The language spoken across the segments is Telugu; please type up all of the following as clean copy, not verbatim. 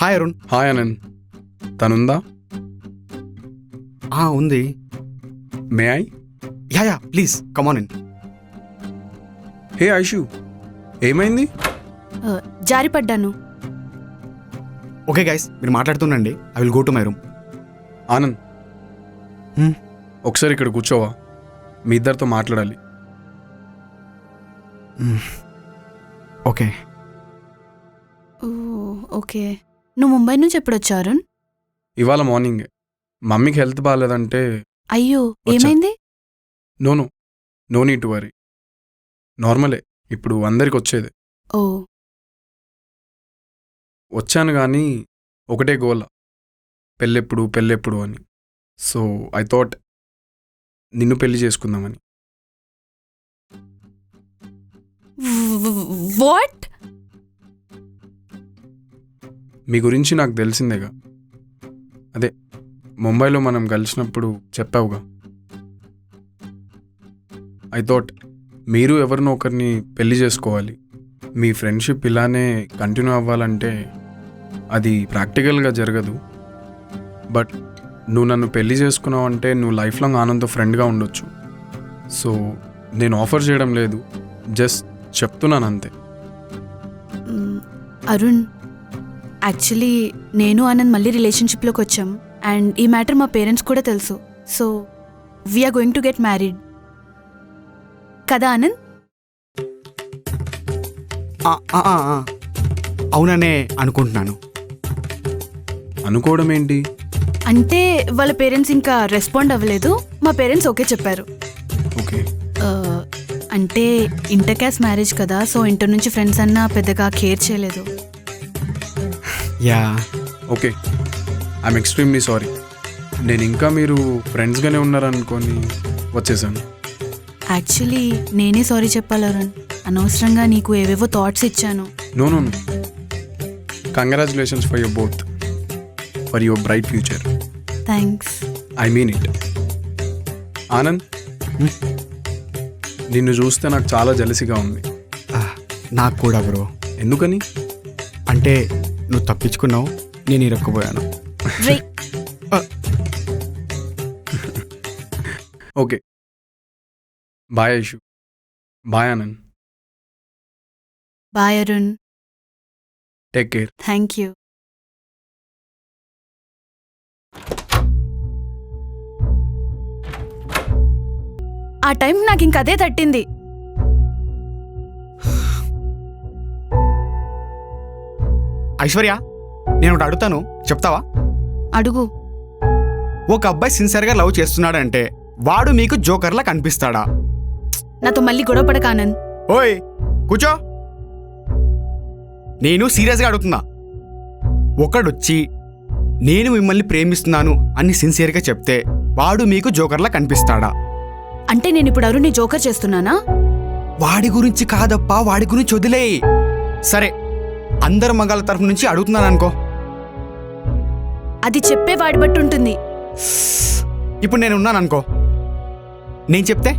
హాయ్ అరుణ్. హాయ్ ఆనంద్. తనుందా? ఉంది. May I? Yeah please come on in. Hey Aishu, ఏమైంది? జారిపడ్డాను. ఓకే గైస్, మీరు మాట్లాడుతుండండి. I will go to my room. Anand, ఒకసారి ఇక్కడ కూర్చోవా? మీ ఇద్దరితో మాట్లాడాలి. ఓకే. ఓకే, నువ్వు ముంబై నుంచి ఎప్పుడు వచ్చావు అరుణ్? ఇవాళ మార్నింగే. మమ్మీకి హెల్త్ బాగాలేదంటే. అయ్యో, వచ్చా. ఏమైంది? No need to worry. నార్మలే, ఇప్పుడు అందరికి వచ్చేది. ఓ, వచ్చాను కానీ ఒకటే గోల, పెళ్ళెప్పుడు అని. సో ఐ థాట్ నిన్ను పెళ్లి చేసుకుందామని. వాట్? మీ గురించి నాకు తెలిసిందేగా. అదే ముంబైలో మనం కలిసినప్పుడు చెప్పావుగా. ఐ థాట్ మీరు ఎవరినో ఒకరిని పెళ్లి చేసుకోవాలి. మీ ఫ్రెండ్షిప్ ఇలానే కంటిన్యూ అవ్వాలంటే అది ప్రాక్టికల్గా జరగదు. బట్ నువ్వు నన్ను పెళ్లి చేసుకున్నావు అంటే నువ్వు లైఫ్ లాంగ్ ఆనంద్తో ఫ్రెండ్గా ఉండొచ్చు. సో నేను ఆఫర్ చేయడం లేదు, జస్ట్ చెప్తున్నాను అంతే. అరుణ్, యాక్చువల్లీ నేను ఆనంద్ మళ్ళీ రిలేషన్షిప్లోకి వచ్చాం. అండ్ ఈ మ్యాటర్ మా పేరెంట్స్ కూడా తెలుసు. So we're going to get married కదా ఆనంద్? అవుననే అనుకుంటున్నాను. అనుకోవడం ఏంటి? అంటే వాళ్ళ పేరెంట్స్ ఇంకా రెస్పాండ్ అవ్వలేదు. మా పేరెంట్స్ ఓకే చెప్పారు. ఓకే. అంటే ఇంటర్ క్యాస్ట్ మ్యారేజ్ కదా, సో ఇంటర్ నుంచి ఫ్రెండ్స్ అన్నా పెద్దగా కేర్ చేయలేదు. Yeah okay, I'm extremely sorry. నేను ఇంకా మీరు ఫ్రెండ్స్గానే ఉన్నారనుకొని వచ్చేసాను. యాక్చువల్లీ నేనే సారీ చెప్పాలి అరుణ్. అనవసరంగా నీకు ఏవేవో థాట్స్ ఇచ్చాను. No congratulations for your both, for your bright future. Thanks. I mean it. Anand, నిన్ను చూస్తే నాకు చాలా జలసిగా ఉంది. నాకు కూడా బ్రో. ఎందుకని? అంటే నువ్వు తప్పించుకున్నావు, నేను ఇరక్కుపోయాను. Okay, bye Aishu. Bye Anand. Bye Arun. Take care. Thank you. ఆ టైం నాకు ఇంక అదే తట్టింది. ఐశ్వర్య, నేను ఒకటి అడుగుతాను, చెప్తావా? అడుగు. ఒక అబ్బాయి సిన్సియర్గా లవ్ చేస్తున్నాడంటే వాడు మీకు జోకర్లా కనిపిస్తాడా? నాతో మళ్ళీ గొడవ పడక ఆనంద్. ఓయ్ కూర్చో. నేను సీరియస్గా అడుగుతున్నా. ఒకడొచ్చి నేను మిమ్మల్ని ప్రేమిస్తున్నాను అని సిన్సియర్గా చెప్తే వాడు మీకు జోకర్లా కనిపిస్తాడా? అంటే నేను ఇప్పుడు అరుణ్ని జోకర్ చేస్తున్నానా? వాడి గురించి కాదప్పా, వాడి గురించి వదిలేయి. సరే, అందరు మగాళ్ళ తరఫు నుంచి అడుగుతున్నాను అనుకో. అది చెప్పే వాడి బట్టి ఉంటుంది. ఇప్పుడు నేను ఉన్నాను అనుకో, నేను చెప్తే?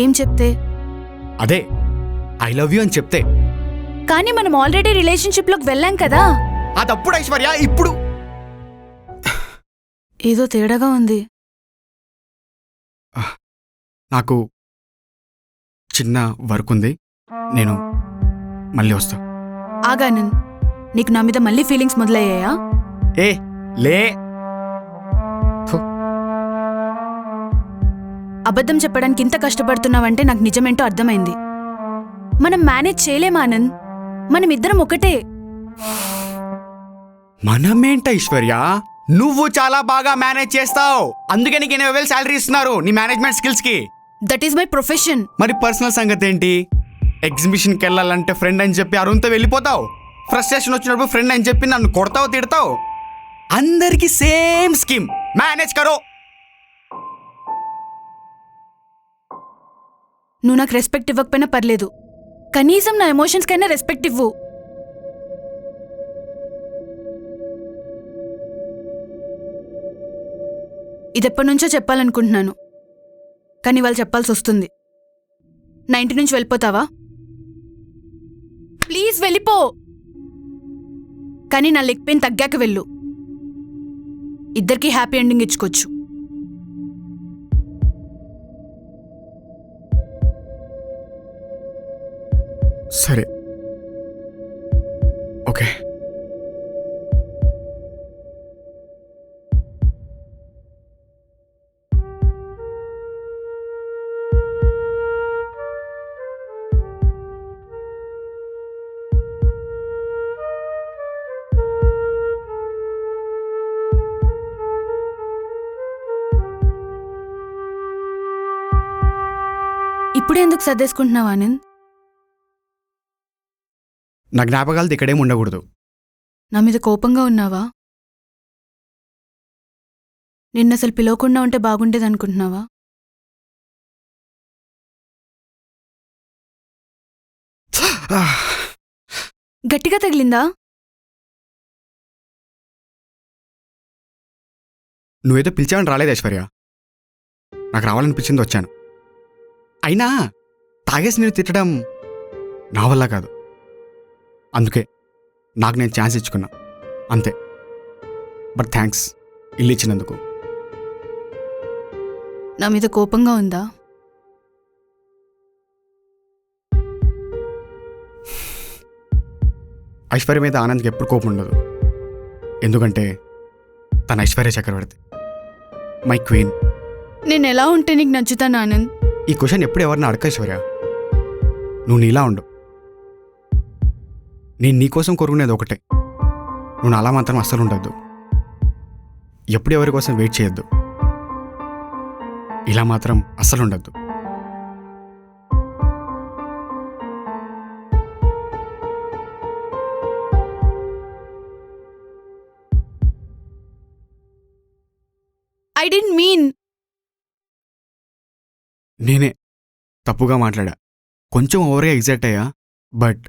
ఏం చెప్తే? అదే ఐ లవ్ యూ అని చెప్తే. కానీ మనం ఆల్రెడీ రిలేషన్షిప్లోకి వెళ్ళాం కదా. అదప్పుడు ఐశ్వర్య, ఇప్పుడు ఏదో తేడాగా ఉంది. నాకు చిన్న వర్క్ ఉంది, నేను మళ్ళీ వస్తా. ఆగానంద్, నీకు నా మీద మళ్ళీ ఫీలింగ్స్ మొదలయ్యాయా? ఏ లే. అబద్ధం చెప్పడానికి ఇంత కష్టపడుతున్నావంటే నాకు నిజమేంటో అర్థమైంది. మనం మేనేజ్ చేయలేమా ఆనంద్? మనం ఇద్దరం ఒకటే. మనమేంట ఐశ్వర్య, నువ్వు చాలా బాగా మేనేజ్ చేస్తావు, అందుకే నీకు 80,000 శాలరీ ఇస్తున్నారు నీ మేనేజ్మెంట్ స్కిల్స్ కి. That is my profession. మరి పర్సనల్ సంగతి ఏంటి? ఎగ్జిబిషన్కి వెళ్ళాలంటే ఫ్రెండ్ అని చెప్పి అరుణ్తో వెళ్ళిపోతావు. ఫ్రస్ట్రేషన్ వచ్చినప్పుడు ఫ్రెండ్ అని చెప్పి నన్ను కొడతావు, తిడతావు. అందరికి సేమ్ స్కీమ్, మేనేజ్ కరో. నువ్వు నాకు రెస్పెక్ట్ ఇవ్వకపోయినా పర్లేదు, కనీసం నా ఎమోషన్స్ కైనా రెస్పెక్ట్ ఇవ్వు. ఇదెప్పటి నుంచో చెప్పాలనుకుంటున్నాను, కానీ వాళ్ళు చెప్పాల్సి వస్తుంది. నా ఇంటి నుంచి వెళ్ళిపోతావా? ప్లీజ్ వెళ్ళిపో. కానీ నా లెగ్ పెయిన్ తగ్గాక వెళ్ళు. ఇద్దరికి హ్యాపీ ఎండింగ్ ఇచ్చుకోవచ్చు. సరే ఓకే. ఇప్పుడే ఎందుకు సర్దేసుకుంటున్నావు ఆనంద్? నా జ్ఞాపకాలతో ఇక్కడేం ఉండకూడదు. నా మీద కోపంగా ఉన్నావా? నిన్న అసలు పిలవకుండా ఉంటే బాగుండేది అనుకుంటున్నావా? గట్టిగా తగిలిందా? నువ్వేదో పిలిచావని రాలేదు ఐశ్వర్య. నాకు రావాలనిపించింది వచ్చాను. అయినా తాగేసి నేను తిట్టడం నా వల్ల కాదు. అందుకే నాకు నేను ఛాన్స్ ఇచ్చుకున్నా అంతే. బట్ థ్యాంక్స్ ఇల్లు ఇచ్చినందుకు. నా మీద కోపంగా ఉందా? ఐశ్వర్య మీద ఆనంద్కి ఎప్పుడు కోపం ఉండదు. ఎందుకంటే తన ఐశ్వర్య చక్రవర్తి, మై క్వీన్. నేను ఎలా ఉంటే నీకు నచ్చుతాను ఆనంద్? ఈ క్వశ్చన్ ఎప్పుడు ఎవరిని అడగ ఐశ్వర్య. నువ్వు నీలా ఉండు. నేను నీకోసం కోరుకునేది ఒకటే, నువ్వు అలా మాత్రం అస్సలు ఉండద్దు. ఎప్పుడు ఎవరి కోసం వెయిట్ చేయొద్దు. ఇలా మాత్రం అస్సలు ఉండద్దు. I didn't mean. నేనే తప్పుగా మాట్లాడా. కొంచెం ఓవర్గా ఎగ్జైట్ అయ్యా. బట్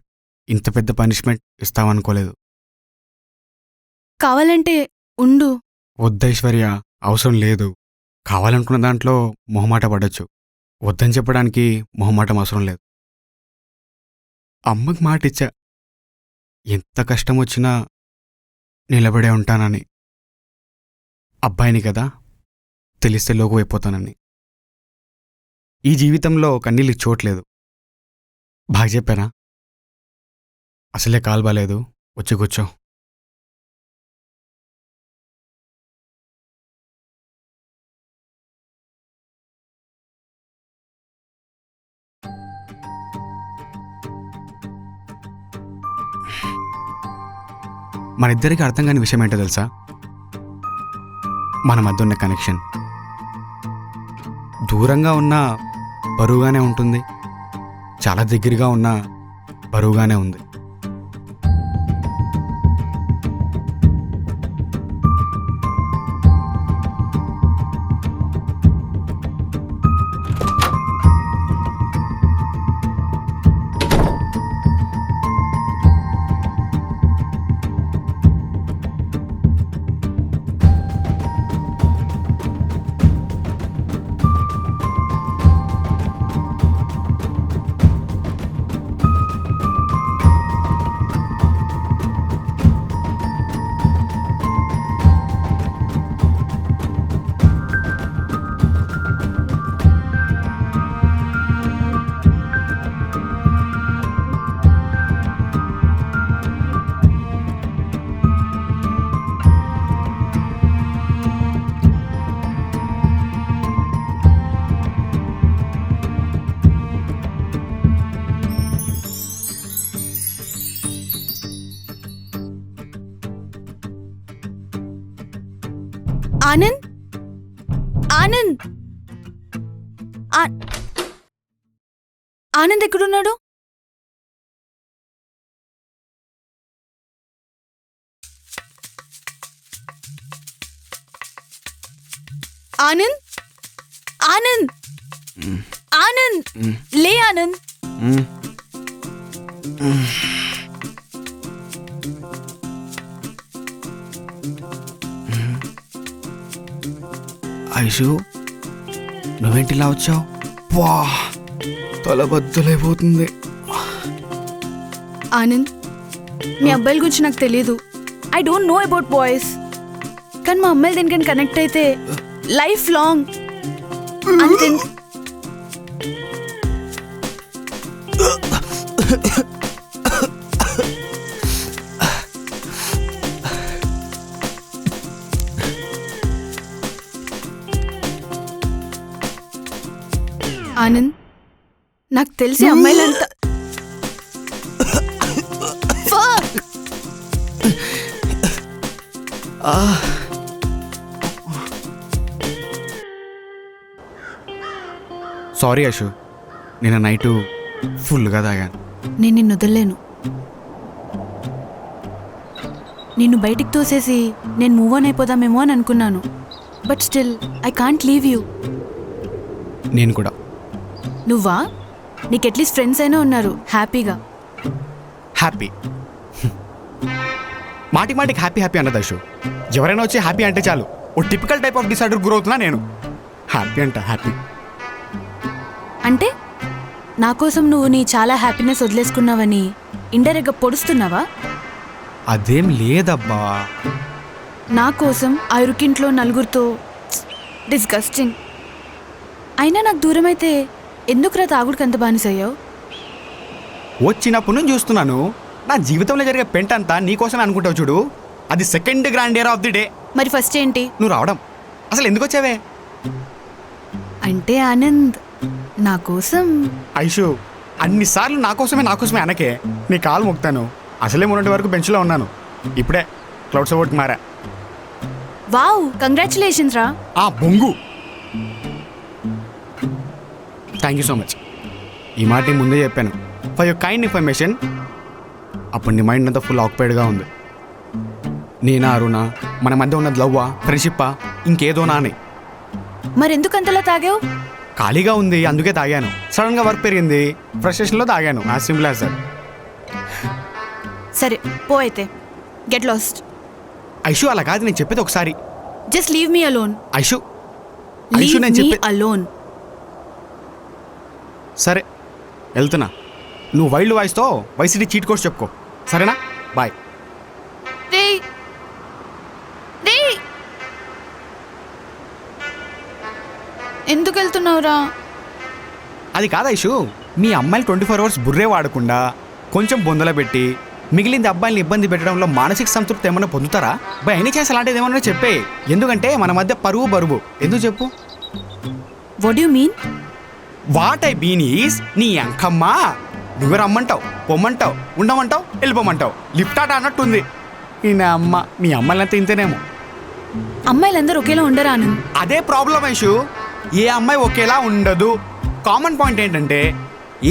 ఇంత పెద్ద పనిష్మెంట్ ఇస్తావనుకోలేదు. కావాలంటే ఉండు. వద్దు ఐశ్వర్య, అవసరం లేదు. కావాలనుకున్న దాంట్లో మొహమాట పడచ్చు. వద్దని చెప్పడానికి మొహమాటం అవసరం లేదు. అమ్మకి మాట ఇచ్చా, ఎంత కష్టం వచ్చినా నిలబడే ఉంటానని. అబ్బాయిని కదా, తెలిస్తే లోకు అయిపోతానని. ఈ జీవితంలో కన్నీళ్ళకి చోట్లేదు. బాగా చెప్పానా? అసలే కాలు బాలేదు, వచ్చి కూర్చో. మన ఇద్దరికి అర్థం కాని విషయం ఏంటో తెలుసా? మన మధ్య ఉన్న కనెక్షన్. దూరంగా ఉన్నా బరువుగానే ఉంటుంది, చాలా దగ్గరగా ఉన్నా బరువుగానే ఉంది. ఆనంద్, ఆనంద్, ఆనంద్ ఎక్కడున్నాడు? ఆనంద్, ఆనంద్, ఆనంద్, లే ఆనంద్. ఐషు, నువ్వేంటి ఇలా వచ్చావు? వా, తలబద్దలైపోతుంది. ఆనంద్, మీ అబ్బాయిల గురించి నాకు తెలియదు. I don't know about boys, కానీ మా అమ్మాయిలు దీనికని కనెక్ట్ అయితే లైఫ్ లాంగ్ అంతే. ఆనంద్, నాకు తెలిసి అమ్మాయిలంతా సారీ అశు, నిన్న నైటు ఫుల్గా తాగాను. నేను నిన్ను వదలలేను. నిన్ను బయటికి తోసేసి నేను మూవ్ ఆన్ అయిపోదామేమో అని అనుకున్నాను, but still I can't leave you. నేను కూడా. నువ్వా? నీకు అట్లీస్ట్ ఫ్రెండ్స్ అయినా ఉన్నారు హ్యాపీగా. హ్యాపీ మాటికి మాటికి హ్యాపీ హ్యాపీ అన్నది అశు. ఎవరైనా వచ్చి హ్యాపీ అంటే చాలు ఓ టిపికల్ టైప్ ఆఫ్ డిసార్డర్ గురవుతున్నా నేను. హ్యాపీ అంట హ్యాపీ అంటే నా కోసం నువ్వు నీ చాలా హ్యాపీనెస్ వదిలేసుకున్నావని ఇండైరెక్ట్గా పొడుస్తున్నావా? అదేం లేదబ్బా. నా కోసం ఆ ఇరుకింట్లో నలుగురితో డిస్గస్టింగ్. అయినా నాకు దూరం అయితే ఎందుకురా తాగుడికి అంత బానిసయ్యావు? వచ్చినప్పుడు నుంచి చూస్తున్నాను, నా జీవితంలో జరిగే పెంట అంతా నీకోసమే అనుకుంటావు చూడు. అది second grand year of the day. మరి ఫస్ట్ ఏంటి? నువ్వు రావడం. అసలు ఎందుకు వచ్చావే? అంటే ఆనంద్ నా కోసం. ఐషు, అన్నిసార్లు నా కోసమే అనకే. నీ కాలు మొక్తాను. అసలే మొన్నటి వరకు బెంచ్లో ఉన్నాను, ఇప్పుడే క్లౌడ్స్ ఓట్కి మారా. వావ్, కంగ్రాచులేషన్స్ రా. ఆ బొంగు, థ్యాంక్ యూ సో మచ్. ఈ మాట నేను ముందే చెప్పాను, ఫర్ యువర్ కైండ్ ఇన్ఫర్మేషన్. అప్పుడు నీ మైండ్ అంతా ఫుల్ ఆక్యుపైడ్గా ఉంది. నేనా అరుణ, మన మధ్య ఉన్నది లవ్వా, ఫ్రెండ్షిప్పా, ఇంకేదోనా అని. మరెందుకు అంతలా తాగావు? ఖాళీగా ఉంది అందుకే తాగాను. సడన్గా వర్క్ పెరిగింది, ఫ్రస్ట్రేషన్లో తాగాను. As simple as that. సరే పో అయితే, గెట్ లాస్ట్. ఐషు అలా కాదు, నేను చెప్పేది ఒకసారి. Just leave me alone. Aishu leave నేను మీ చెప్పే అలోన్. సరే వెళ్తున్నా. నువ్వు వైల్డ్ వాయిస్తో వైసిటీ చీట్ కోర్స్ చెప్పుకో, సరేనా? బాయ్. ఎందుకు వెళ్తున్నావురా? అది కాదు ఐషు, మీ అమ్మాయిలు 24 hours బుర్రే వాడకుండా కొంచెం బొందల పెట్టి మిగిలింది అబ్బాయిని ఇబ్బంది పెట్టడంలో మానసిక సంతృప్తి ఏమన్నా పొందుతారా? బై ఎనీ ఛాన్స్ అలాంటిది ఏమన్నా చెప్పే. ఎందుకంటే మన మధ్య పరువు బరువు. ఎందుకు చెప్పు? What you mean? What I mean is, నీ అంకమ్మా నువ్వు రమ్మంటావు, పొమ్మంటావు, ఉండమంటావు, వెళ్ళిపోమంటావు. లిఫ్ట్ ఆట అన్నట్టుంది. మీ అమ్మాయిలంతా ఇంతేనేమో. అమ్మాయిలందరూ ఒకేలా ఉండరా ఆనంద్? అదే ప్రాబ్లం ఐషు. ఏ అమ్మాయి ఒకేలా ఉండదు. కామన్ పాయింట్ ఏంటంటే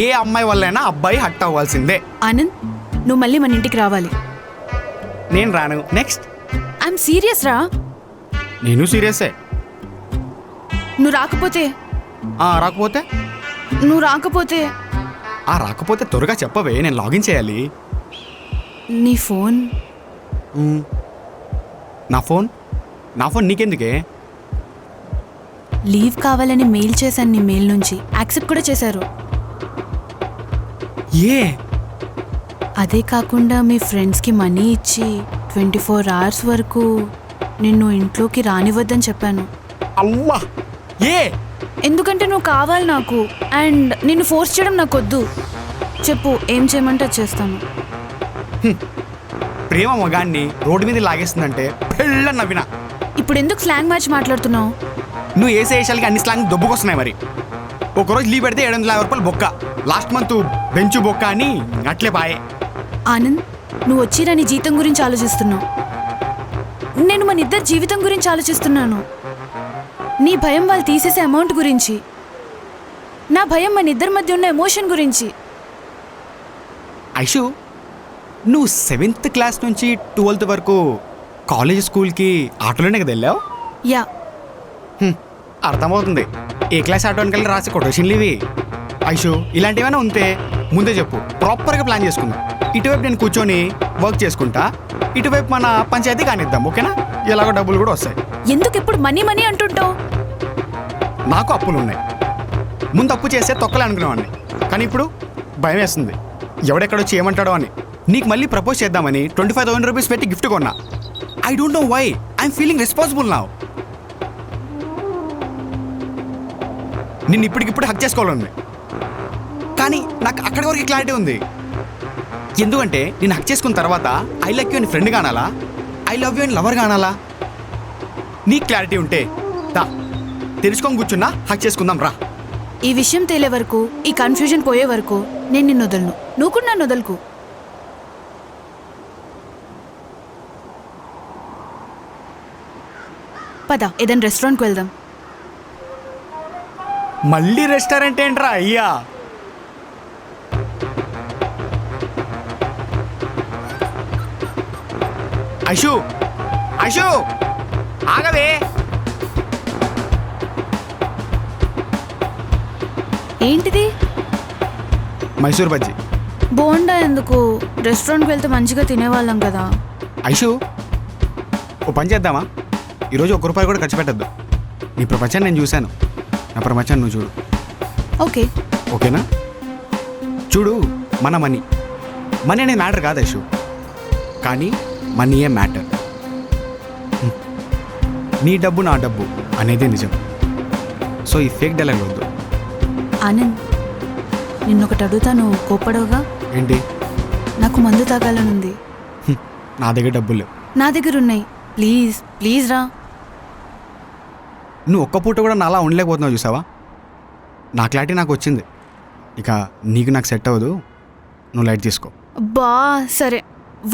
ఏ అమ్మాయి వల్లైనా అబ్బాయి హట్ అవ్వాల్సిందే. ఆనంద్, నువ్వు మళ్ళీ మన ఇంటికి రావాలి. నేను రాను. నెక్స్ట్. ఐఎమ్ సీరియస్ రా. నేను సీరియసే. నువ్వు రాకపోతే రాకపోతే రాకపోతే త్వరగా చెప్పవే, నేను లాగిన్ చేయాలి. నీ ఫోన్. నా ఫోన్ నీకెందుకే? లీవ్ కావాలని మెయిల్ చేశాను. నీ మెయిల్ నుంచి యాక్సెప్ట్ కూడా చేశారు. అదే కాకుండా మీ ఫ్రెండ్స్కి మనీ ఇచ్చి 24 hours వరకు నిన్ను ఇంట్లోకి రానివ్వద్దని చెప్పాను. అవ్వా, ఎందుకంటే నువ్వు కావాలి నాకు, అండ్ నిన్ను ఫోర్స్ చేయడం నాకు వద్దు. చెప్పు, ఏం చేయమంటే అది చేస్తాను. ప్రేమ మగాన్ని రోడ్డు మీద లాగేస్తుందంటే పెళ్ళని నవ్వినా. ఇప్పుడు ఎందుకు స్లాంగ్ మ్యాచ్ మాట్లాడుతున్నావు? నువ్వు వేసే వేషాలకి అన్ని స్లాంగ్ దొబ్బుకొస్తున్నాయి. మరి ఒకరోజు లీవ్ పెడితే 750 రూపాయలు బొక్క. లాస్ట్ మంత్ బెంచ్ బొక్క అని అట్లే బాయే. ఆనంద్, నువ్వు వచ్చిరా నీ జీతం గురించి ఆలోచిస్తున్నావు. నేను మన ఇద్దరి జీవితం గురించి ఆలోచిస్తున్నాను. నీ భయం వాళ్ళు తీసేసే అమౌంట్ గురించి, నా భయం మన ఇద్దరి మధ్య ఉన్న ఎమోషన్ గురించి. ఐషు, నువ్వు 7th క్లాస్ నుంచి 12th వరకు కాలేజ్ స్కూల్కి ఆటోలోనే కదా వెళ్ళావు? యా, అర్థమవుతుంది. ఏ క్లాస్ ఆటో అని రాసి కొటేషన్లు ఇవి. ఐషు, ఇలాంటివైనా ఉంటే ముందే చెప్పు, ప్రాపర్గా ప్లాన్ చేసుకుందాం. ఇటువైపు నేను కూర్చొని వర్క్ చేసుకుంటా, ఇటువైపు మన పంచాయతీ కానిద్దాం, ఓకేనా? ఎలాగో డబ్బులు కూడా వస్తాయి. ఎందుకు ఎప్పుడు మనీ మనీ అంటుంటావు? నాకు అప్పులు ఉన్నాయి. ముందు అప్పు చేస్తే తొక్కలే అనుకునేవాడిని, కానీ ఇప్పుడు భయం వేస్తుంది, ఎవడెక్కడొచ్చి ఏమంటాడో అని. నీకు మళ్ళీ ప్రపోజ్ చేద్దామని 25,000 రూపీస్ పెట్టి గిఫ్ట్ కొన్నా. I don't know why I'm feeling responsible now. నిన్ను ఇప్పటికిప్పుడు హక్ చేసుకోవాలని, కానీ నాకు అక్కడి వరకు క్లారిటీ ఉంది. ఎందుకంటే నేను హక్ చేసుకున్న తర్వాత ఐ లైక్ యూ అని ఫ్రెండ్ కానాలా, ఐ లవ్ యూ అని లవర్ కానాలా? నీకు క్లారిటీ ఉంటే దా తెలుసుకొని కూర్చున్నా, హక్ చేసుకుందాం రా. ఈ విషయం తేలే వరకు, ఈ కన్ఫ్యూజన్ పోయే వరకు నేను నిన్ను వదలను, నువ్వు కూడా నన్ను వదలకు. పద ఏదైనా రెస్టారెంట్కి వెళ్దాం. మళ్ళీ రెస్టారెంట్ ఏంట్రా అయ్యా? ఐషు ఐషు ఆగవే. ఏంటిది? మైసూర్ బజ్జీ. బోండా ఎందుకు? రెస్టారెంట్కి వెళ్తే మంచిగా తినేవాళ్ళం కదా. ఐషు ఓ పని చేద్దామా? ఈరోజు ₹1 కూడా ఖర్చు పెట్టద్దు. నీ ప్రపంచాన్ని నేను చూశాను, నా ప్రపంచాన్ని నువ్వు చూడు. ఓకే. ఓకేనా? చూడు, మన మనీ అనేది మ్యాటర్ కాదు ఐషు, కానీ మనీయే మ్యాటర్. నీ డబ్బు నా డబ్బు అనేది నిజం. సో ఈ ఫేక్ డైలాగ్ వద్దు. ఆనంద్, నిన్నొకటి అడుగుతాను, కోప్పడవుగా? ఏంటి? నాకు మందు తాగాలనుంది. నా దగ్గర డబ్బులు లేవు. నా దగ్గర ఉన్నాయి. ప్లీజ్ ప్లీజ్ రా. నువ్వు ఒక్క పూట కూడా నాలా ఉండలేకపోతున్నావు చూసావా? నా క్లారిటీ నాకు వచ్చింది. ఇక నీకు నాకు సెట్ అవ్వదు, నువ్వు లైట్ తీసుకో. బా సరే,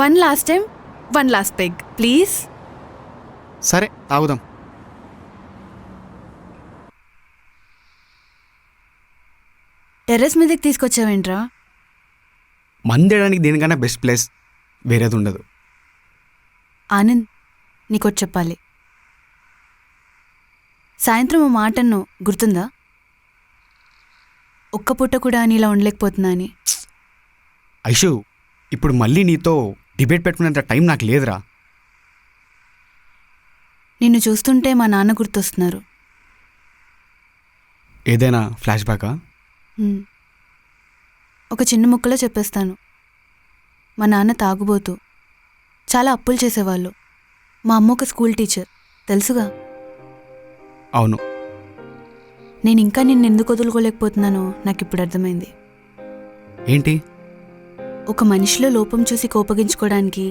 1 last time, 1 last peg please. సరే తాగుదాం. టెర్రస్ మీదకి తీసుకొచ్చావేంట్రా? మందేయడానికి దీనికన్నా బెస్ట్ ప్లేస్ వేరేది ఉండదు. ఆనంద్, నీకొచ్చి చెప్పాలి. సాయంత్రం ఓ మాటను గుర్తుందా? ఒక్క పూట కూడా నీలా ఉండలేకపోతున్నా అని. ఐషు, ఇప్పుడు మళ్ళీ నీతో డిబేట్ పెట్టుకునేంత టైం నాకు లేదురా. నిన్ను చూస్తుంటే మా నాన్న గుర్తొస్తున్నారు. ఏదైనా ఫ్లాష్ బ్యాకా? ఒక చిన్న ముక్కలో చెప్పేస్తాను. మా నాన్న తాగుబోతూ, చాలా అప్పులు చేసేవాళ్ళు. మా అమ్మ ఒక స్కూల్ టీచర్, తెలుసుగా? అవును. నేను ఇంకా నిన్ను ఎందుకు వదులుకోలేకపోతున్నానో నాకు ఇప్పుడు అర్థమైంది. ఏంటి? ఒక మనిషిలో లోపం చూసి కోపగించుకోవడానికి,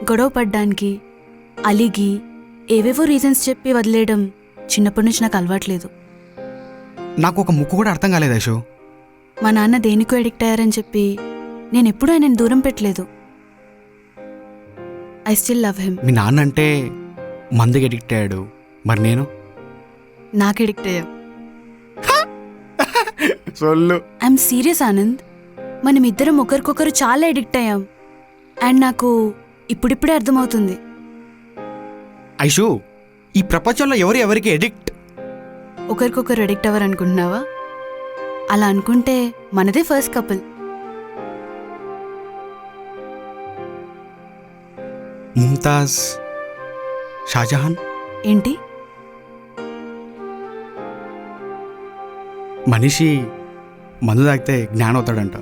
గొడవ పడ్డానికి, అలిగి ఏవేవో రీజన్స్ చెప్పి వదిలేయడం చిన్నప్పటి నుంచి నాకు అలవాట్లేదు. నాకు ఒక ముక్కు కూడా అర్థం కాలేదు ఐషు. మా నాన్న దేనికో ఎడిక్ట్ అయ్యారని చెప్పి నేను ఎప్పుడూ ఆయనను దూరం పెట్టలేదు. I still love him. మీ నాన్న అంటే మందుకి ఎడిక్ట్ అయ్యాడు, మరి నేను నాకు ఎడిక్ట్ అయ్యావు. సొల్లు. ఐఎమ్ సీరియస్ ఆనంద్, మనం ఇద్దరం ఒకరికొకరు చాలా ఎడిక్ట్ అయ్యాం. అండ్ నాకు ఇప్పుడిప్పుడే అర్థమవుతుంది. ఐషు, ఈ ప్రపంచంలో ఎవరికి ఎడిక్ట్? ఒకరికొకరు ఎడిక్ట్ అవ్వరు అనుకుంటున్నావా? అలా అనుకుంటే మనదే ఫస్ట్ కపుల్. ముంతాజ్, షాజహాన్. ఏంటి? మనిషి మందు తాగితే జ్ఞానం అవుతాడంట.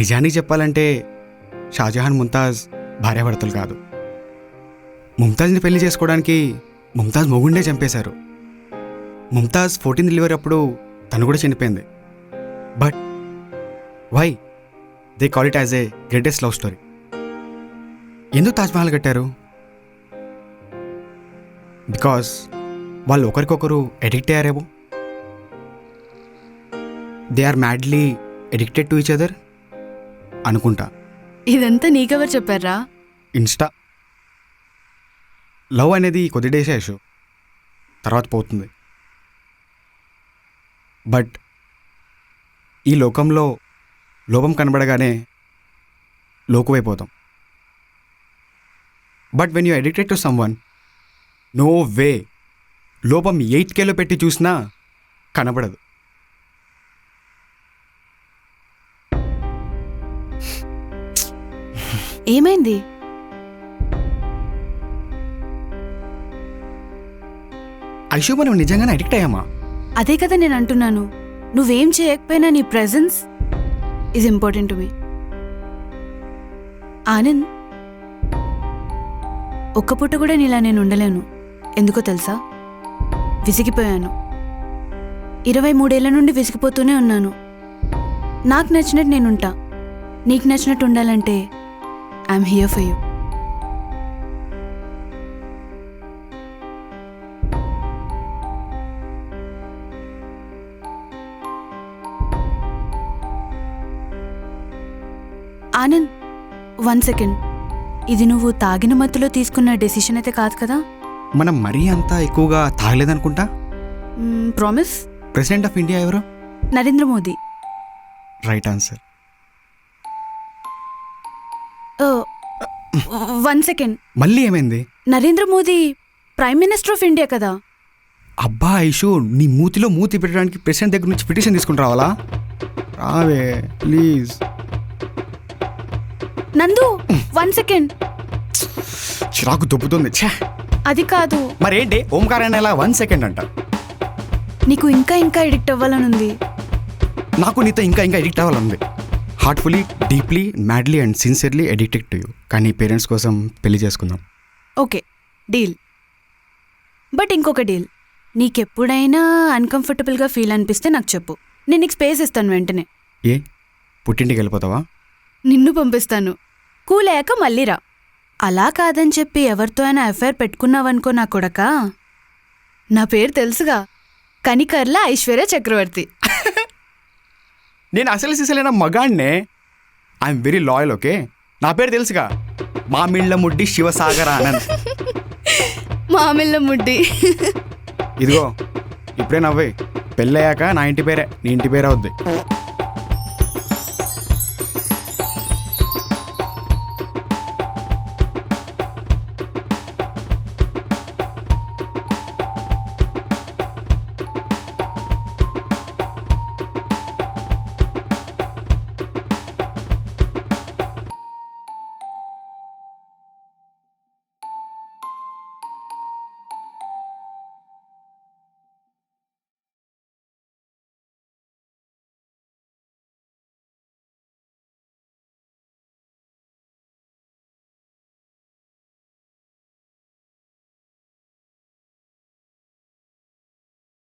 నిజానికి చెప్పాలంటే షాజహాన్, ముంతాజ్ భార్యాభర్తలు కాదు. ముంతాజ్ని పెళ్లి చేసుకోవడానికి ముంతాజ్ మొగుండే చంపేశారు. ముంతాజ్ 14th డెలివరీ అప్పుడు తను కూడా చనిపోయింది. But why they call it as a greatest love story. ఎందుకు తాజ్మహల్ కట్టారు? బికాస్ వాళ్ళు ఒకరికొకరు ఎడిక్ట్ అయ్యారేమో. They are madly addicted to each other అనుకుంటా. ఇదంతా నీకెవరు చెప్పారా? ఇన్స్టా. లవ్ అనేది కొద్ది డేసే ఇష్యూ, తర్వాత పోతుంది. బట్ ఈ లోకంలో లోపం కనబడగానే లోకువైపోతాం. But when you addicted to someone, no way, లోపం 8Kలో పెట్టి చూసినా కనబడదు. ఏమైంది? ఐషు, మనం నిజంగానే అడిక్ట్ అయ్యామా? అదే కదా నేను అంటున్నాను. నువ్వేం చేయకపోయినా నీ presence is important to me. Anand, ఒక్క పూట కూడా నీలా నేను ఉండలేను. ఎందుకో తెలుసా? విసిగిపోయాను. 23 ఏళ్ల నుండి విసిగిపోతూనే ఉన్నాను. నాకు నచ్చినట్టు నేనుంటా. నీకు నచ్చినట్టు ఉండాలంటే I'm here for you. Anand, 1 second. ఇది నువ్వు తాగిన మత్తులో తీసుకున్న డెసిషన్ అయితే కాదు కదా? మనం మరీ అంతా ఎక్కువగా తాగలేదనుకుంటా. ప్రామిస్? ప్రెసిడెంట్ ఆఫ్ ఇండియా ఎవరు? Narendra Modi. Right answer. 1 second. మళ్ళీ ఏమైంది? Narendra Modi prime minister of India కదా? అబ్బా ఐషు, నీ మూతిలో మూతి పెట్టడానికి ప్రెసిడెంట్ దగ్గర నుంచి పిటిషన్ తీసుకుని రావాలా? రావే ప్లీజ్. నందు, 1 సెకండ్. చిరాకు దొబ్బుతుంది. ఛే, అది కాదు. మరేంటి ఓంకారాయణ ఇలా 1 సెకండ్ అంట? నీకు ఇంకా ఇంకా ఎడిక్ట్ అవ్వాలనుంది. నాకు నీతో ఇంకా ఇంకా ఎడిక్ట్ అవ్వాలంది. Heartfully, deeply, madly and sincerely addicted to you. కానీ పేరెంట్స్ కోసం పెళ్లి చేసుకుందాం. Okay, deal. బట్ ఇంకొక డీల్. నీకెప్పుడైనా అన్కంఫర్టబుల్గా ఫీల్ అనిపిస్తే నాకు చెప్పు. నేను నీకు స్పేస్ ఇస్తాను వెంటనే. ఏ, పుట్టింటికి వెళ్ళిపోతావా? నిన్ను పంపిస్తాను. కూల్ అయ్యాక మళ్ళీ రా. అలా కాదని చెప్పి ఎవరితో అయినా అఫైర్ పెట్టుకున్నావనుకో నా కొడక, నా పేరు తెలుసుగా, కనికర్ల ఐశ్వర్య చక్రవర్తి. నేను అసలు సిసలైన మగాడినే. I'm very loyal. ఓకే, నా పేరు తెలుసుగా, మామిళ్ళ ముడ్డి శివసాగర ఆనంద్. మామిళ్ళ ముడ్డి. ఇదిగో ఇప్పుడే నవ్వే, పెళ్ళయ్యాక నా ఇంటి పేరే నీ ఇంటి పేరే అవుద్ది.